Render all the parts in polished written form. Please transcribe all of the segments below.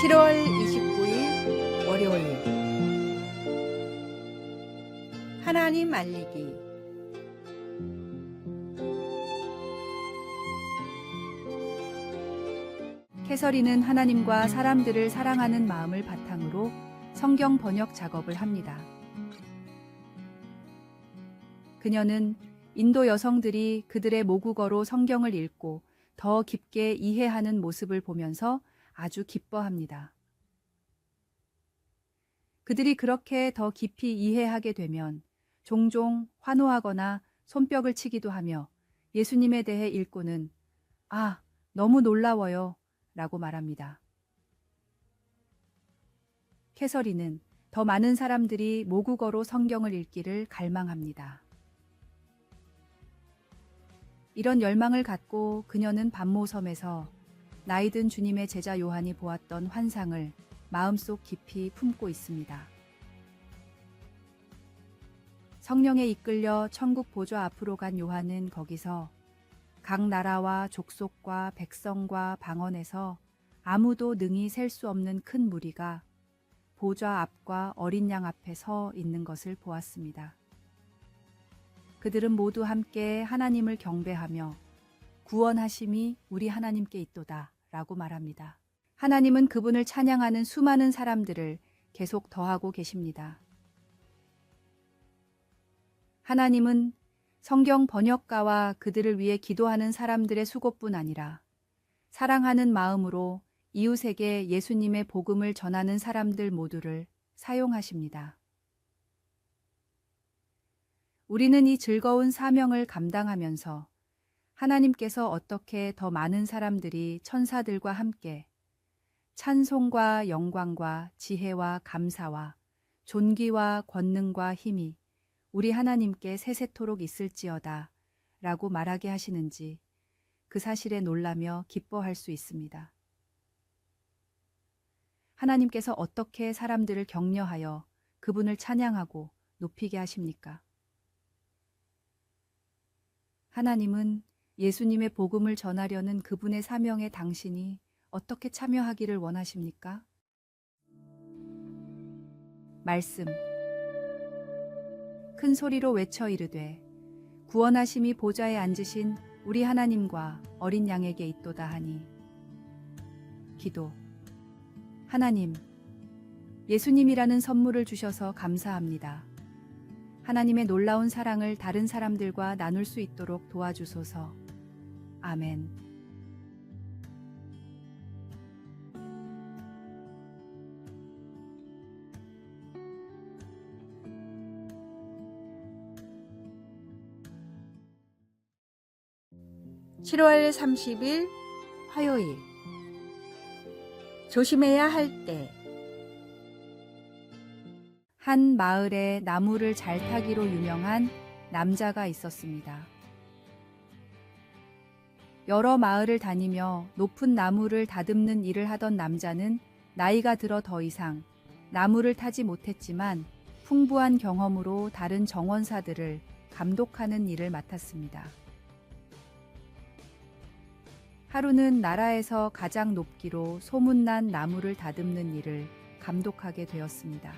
7월 29일 월요일 하나님 알리기. 캐서린은 하나님과 사람들을 사랑하는 마음을 바탕으로 성경 번역 작업을 합니다. 그녀는 인도 여성들이 그들의 모국어로 성경을 읽고 더 깊게 이해하는 모습을 보면서 아주 기뻐합니다. 그들이 그렇게 더 깊이 이해하게 되면 종종 환호하거나 손뼉을 치기도 하며 예수님에 대해 읽고는 "아, 너무 놀라워요" 라고 말합니다. 캐서린은 더 많은 사람들이 모국어로 성경을 읽기를 갈망합니다. 이런 열망을 갖고 그녀는 반모섬에서 나이든 주님의 제자 요한이 보았던 환상을 마음속 깊이 품고 있습니다. 성령에 이끌려 천국 보좌 앞으로 간 요한은 거기서 각 나라와 족속과 백성과 방언에서 아무도 능히 셀 수 없는 큰 무리가 보좌 앞과 어린 양 앞에 서 있는 것을 보았습니다. 그들은 모두 함께 하나님을 경배하며 구원하심이 우리 하나님께 있도다 라고 말합니다. 하나님은 그분을 찬양하는 수많은 사람들을 계속 더하고 계십니다. 하나님은 성경 번역가와 그들을 위해 기도하는 사람들의 수고뿐 아니라 사랑하는 마음으로 이웃에게 예수님의 복음을 전하는 사람들 모두를 사용하십니다. 우리는 이 즐거운 사명을 감당하면서 하나님께서 어떻게 더 많은 사람들이 천사들과 함께 찬송과 영광과 지혜와 감사와 존귀와 권능과 힘이 우리 하나님께 세세토록 있을지어다 라고 말하게 하시는지 그 사실에 놀라며 기뻐할 수 있습니다. 하나님께서 어떻게 사람들을 격려하여 그분을 찬양하고 높이게 하십니까? 하나님은 예수님의 복음을 전하려는 그분의 사명에 당신이 어떻게 참여하기를 원하십니까? 말씀. 큰 소리로 외쳐 이르되 구원하심이 보좌에 앉으신 우리 하나님과 어린 양에게 있도다 하니. 기도. 하나님, 예수님이라는 선물을 주셔서 감사합니다. 하나님의 놀라운 사랑을 다른 사람들과 나눌 수 있도록 도와주소서. 아멘. (7월 30일) 화요일. 조심해야 할 때. 한 마을에 나무를 잘 타기로 유명한 남자가 있었습니다. 여러 마을을 다니며 높은 나무를 다듬는 일을 하던 남자는 나이가 들어 더 이상 나무를 타지 못했지만 풍부한 경험으로 다른 정원사들을 감독하는 일을 맡았습니다. 하루는 나라에서 가장 높기로 소문난 나무를 다듬는 일을 감독하게 되었습니다.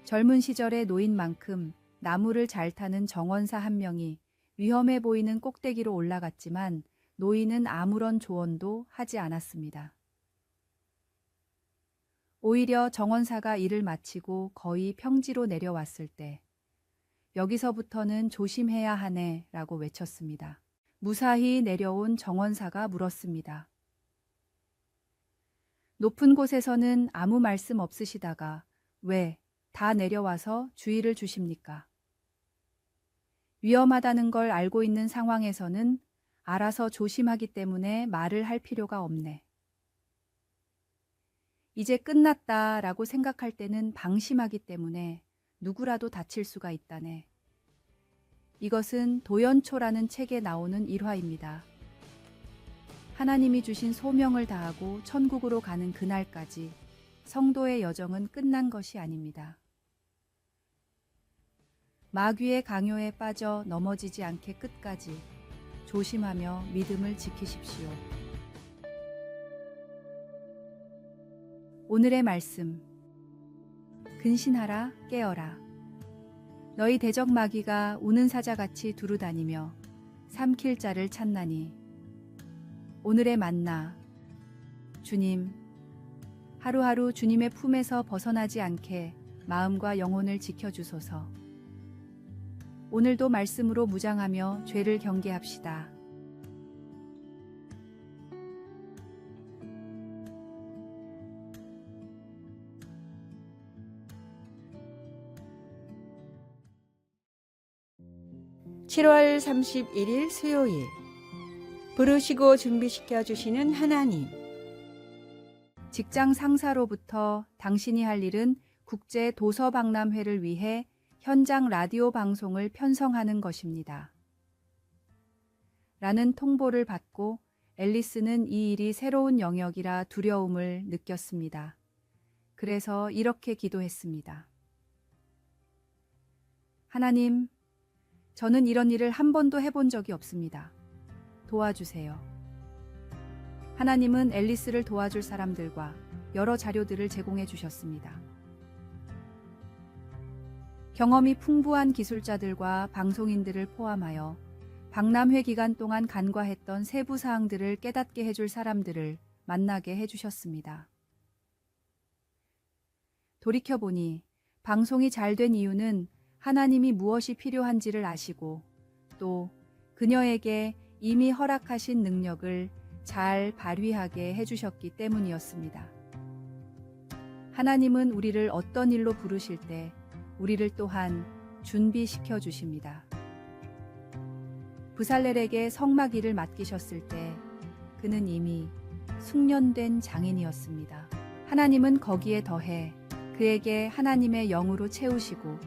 젊은 시절의 노인만큼 나무를 잘 타는 정원사 한 명이 위험해 보이는 꼭대기로 올라갔지만 노인은 아무런 조언도 하지 않았습니다. 오히려 정원사가 일을 마치고 거의 평지로 내려왔을 때 "여기서부터는 조심해야 하네" 라고 외쳤습니다. 무사히 내려온 정원사가 물었습니다. 높은 곳에서는 아무 말씀 없으시다가 왜 다 내려와서 주의를 주십니까? 위험하다는 걸 알고 있는 상황에서는 알아서 조심하기 때문에 말을 할 필요가 없네. 이제 끝났다라고 생각할 때는 방심하기 때문에 누구라도 다칠 수가 있다네. 이것은 도연초라는 책에 나오는 일화입니다. 하나님이 주신 소명을 다하고 천국으로 가는 그날까지 성도의 여정은 끝난 것이 아닙니다. 마귀의 강요에 빠져 넘어지지 않게 끝까지 조심하며 믿음을 지키십시오. 오늘의 말씀. 근신하라, 깨어라. 너희 대적 마귀가 우는 사자같이 두루다니며 삼킬 자를 찾나니. 오늘의 만나. 주님, 하루하루 주님의 품에서 벗어나지 않게 마음과 영혼을 지켜주소서. 오늘도 말씀으로 무장하며 죄를 경계합시다. (7월 31일) 수요일, 부르시고 준비시켜 주시는 하나님. 직장 상사로부터 당신이 할 일은 국제 도서박람회를 위해 현장 라디오 방송을 편성하는 것입니다. 라는 통보를 받고 앨리스는 이 일이 새로운 영역이라 두려움을 느꼈습니다. 그래서 이렇게 기도했습니다. 하나님, 저는 이런 일을 한 번도 해본 적이 없습니다. 도와주세요. 하나님은 앨리스를 도와줄 사람들과 여러 자료들을 제공해 주셨습니다. 경험이 풍부한 기술자들과 방송인들을 포함하여 박람회 기간 동안 간과했던 세부 사항들을 깨닫게 해줄 사람들을 만나게 해주셨습니다. 돌이켜보니 방송이 잘 된 이유는 하나님이 무엇이 필요한지를 아시고 또 그녀에게 이미 허락하신 능력을 잘 발휘하게 해주셨기 때문이었습니다. 하나님은 우리를 어떤 일로 부르실 때 우리를 또한 준비시켜 주십니다. 부살렐에게 성막 일을 맡기셨을 때 그는 이미 숙련된 장인이었습니다. 하나님은 거기에 더해 그에게 하나님의 영으로 채우시고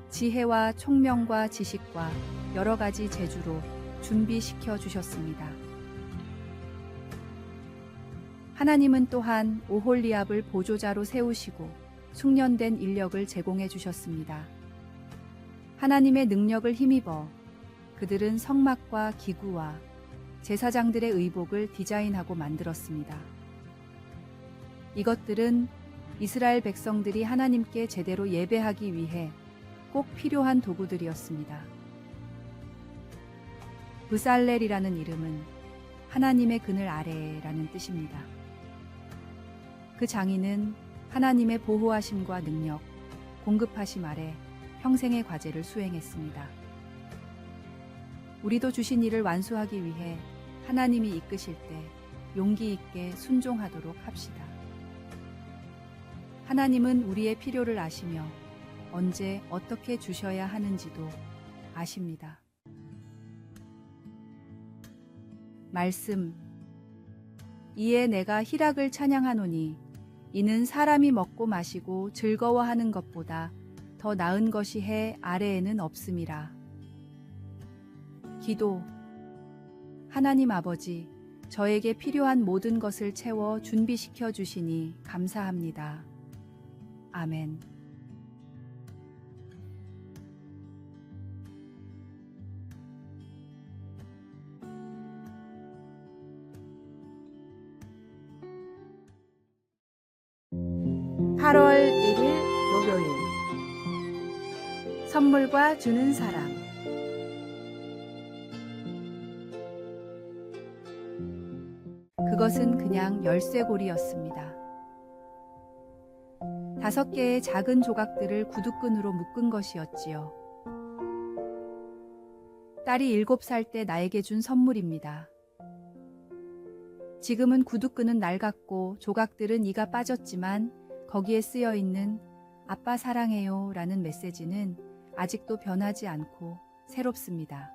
지혜와 총명과 지식과 여러 가지 재주로 준비시켜 주셨습니다. 하나님은 또한 오홀리압을 보조자로 세우시고 숙련된 인력을 제공해 주셨습니다. 하나님의 능력을 힘입어 그들은 성막과 기구와 제사장들의 의복을 디자인하고 만들었습니다. 이것들은 이스라엘 백성들이 하나님께 제대로 예배하기 위해 꼭 필요한 도구들이었습니다. 브살렐이라는 이름은 하나님의 그늘 아래라는 뜻입니다. 그 장인은 하나님의 보호하심과 능력, 공급하심 아래 평생의 과제를 수행했습니다. 우리도 주신 일을 완수하기 위해 하나님이 이끄실 때 용기 있게 순종하도록 합시다. 하나님은 우리의 필요를 아시며 언제 어떻게 주셔야 하는지도 아십니다. 말씀. 이에 내가 희락을 찬양하노니 이는 사람이 먹고 마시고 즐거워하는 것보다 더 나은 것이 해 아래에는 없음이라. 기도. 하나님 아버지, 저에게 필요한 모든 것을 채워 준비시켜 주시니 감사합니다. 아멘. (8월 1일) 목요일, 선물과 주는 사람. 그것은 그냥 열쇠고리였습니다. 5개의 작은 조각들을 구두끈으로 묶은 것이었지요. 딸이 7살 때 나에게 준 선물입니다. 지금은 구두끈은 낡았고 조각들은 이가 빠졌지만 거기에 쓰여 있는 아빠 사랑해요 라는 메시지는 아직도 변하지 않고 새롭습니다.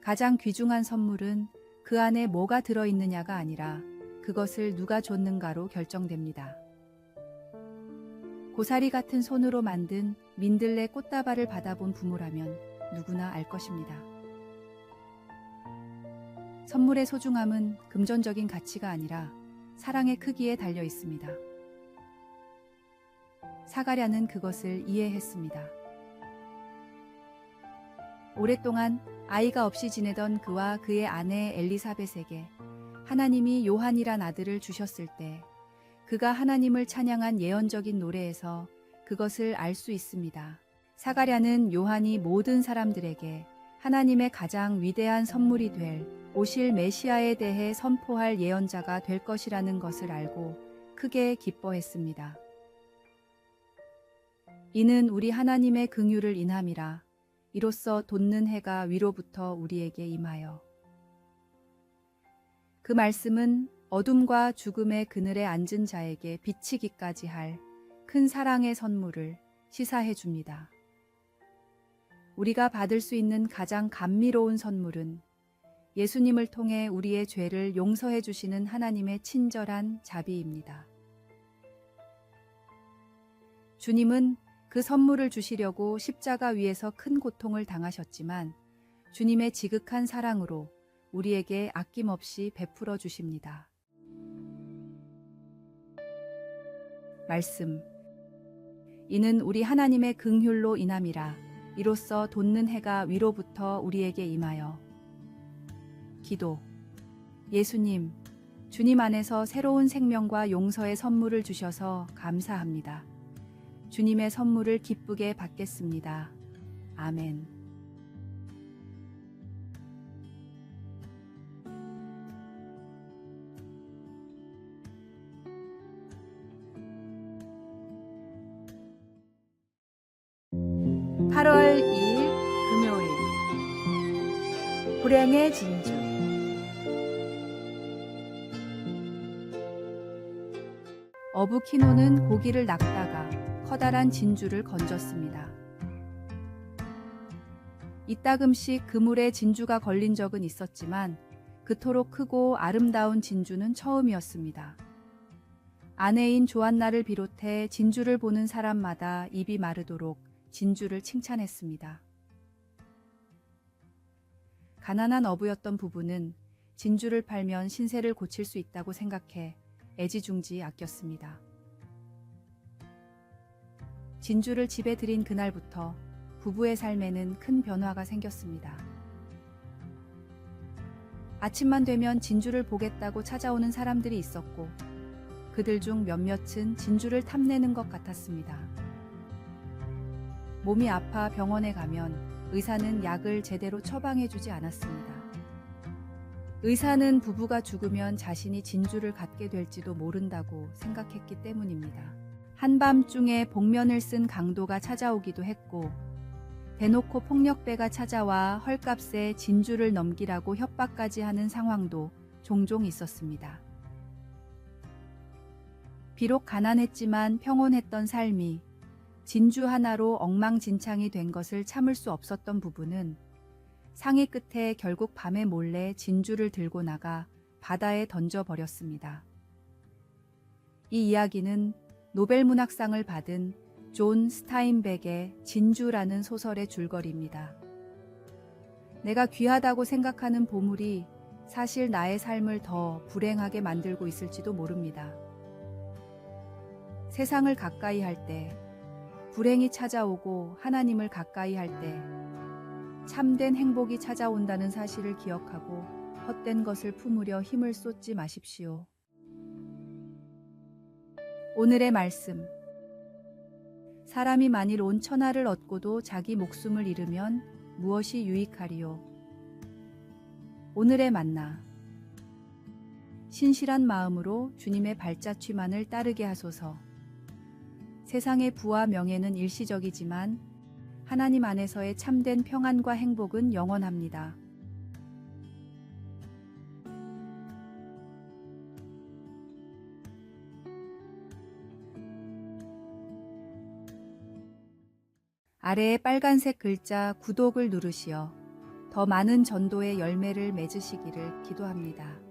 가장 귀중한 선물은 그 안에 뭐가 들어있느냐가 아니라 그것을 누가 줬는가로 결정됩니다. 고사리 같은 손으로 만든 민들레 꽃다발을 받아본 부모라면 누구나 알 것입니다. 선물의 소중함은 금전적인 가치가 아니라 사랑의 크기에 달려 있습니다. 사가랴는 그것을 이해했습니다. 오랫동안 아이가 없이 지내던 그와 그의 아내 엘리사벳에게 하나님이 요한이란 아들을 주셨을 때 그가 하나님을 찬양한 예언적인 노래에서 그것을 알 수 있습니다. 사가랴는 요한이 모든 사람들에게 하나님의 가장 위대한 선물이 될 오실 메시아에 대해 선포할 예언자가 될 것이라는 것을 알고 크게 기뻐했습니다. 이는 우리 하나님의 긍휼을 인함이라. 이로써 돋는 해가 위로부터 우리에게 임하여. 그 말씀은 어둠과 죽음의 그늘에 앉은 자에게 비치기까지 할 큰 사랑의 선물을 시사해 줍니다. 우리가 받을 수 있는 가장 감미로운 선물은 예수님을 통해 우리의 죄를 용서해 주시는 하나님의 친절한 자비입니다. 주님은 그 선물을 주시려고 십자가 위에서 큰 고통을 당하셨지만 주님의 지극한 사랑으로 우리에게 아낌없이 베풀어 주십니다. 말씀. 이는 우리 하나님의 긍휼로 인함이라. 이로써 돋는 해가 위로부터 우리에게 임하여. 기도. 예수님, 주님 안에서 새로운 생명과 용서의 선물을 주셔서 감사합니다. 주님의 선물을 기쁘게 받겠습니다. 아멘. (8월 2일) 금요일. 불행의 진주. 어부 키노는 고기를 낚다가 커다란 진주를 건졌습니다. 이따금씩 그물에 진주가 걸린 적은 있었지만 그토록 크고 아름다운 진주는 처음이었습니다. 아내인 조안나를 비롯해 진주를 보는 사람마다 입이 마르도록 진주를 칭찬했습니다. 가난한 어부였던 부부는 진주를 팔면 신세를 고칠 수 있다고 생각해 애지중지 아꼈습니다. 진주를 집에 들인 그날부터 부부의 삶에는 큰 변화가 생겼습니다. 아침만 되면 진주를 보겠다고 찾아오는 사람들이 있었고 그들 중 몇몇은 진주를 탐내는 것 같았습니다. 몸이 아파 병원에 가면 의사는 약을 제대로 처방해주지 않았습니다. 의사는 부부가 죽으면 자신이 진주를 갖게 될지도 모른다고 생각했기 때문입니다. 한밤중에 복면을 쓴 강도가 찾아오기도 했고 대놓고 폭력배가 찾아와 헐값에 진주를 넘기라고 협박까지 하는 상황도 종종 있었습니다. 비록 가난했지만 평온했던 삶이 진주 하나로 엉망진창이 된 것을 참을 수 없었던 부부는 상의 끝에 결국 밤에 몰래 진주를 들고 나가 바다에 던져버렸습니다. 이 이야기는 노벨문학상을 받은 존 스타인백의 진주라는 소설의 줄거리입니다. 내가 귀하다고 생각하는 보물이 사실 나의 삶을 더 불행하게 만들고 있을지도 모릅니다. 세상을 가까이 할 때, 불행이 찾아오고 하나님을 가까이 할 때 참된 행복이 찾아온다는 사실을 기억하고 헛된 것을 품으려 힘을 쏟지 마십시오. 오늘의 말씀. 사람이 만일 온 천하를 얻고도 자기 목숨을 잃으면 무엇이 유익하리요? 오늘의 만나. 신실한 마음으로 주님의 발자취만을 따르게 하소서. 세상의 부와 명예는 일시적이지만 하나님 안에서의 참된 평안과 행복은 영원합니다. 아래에 빨간색 글자 구독을 누르시어 더 많은 전도의 열매를 맺으시기를 기도합니다.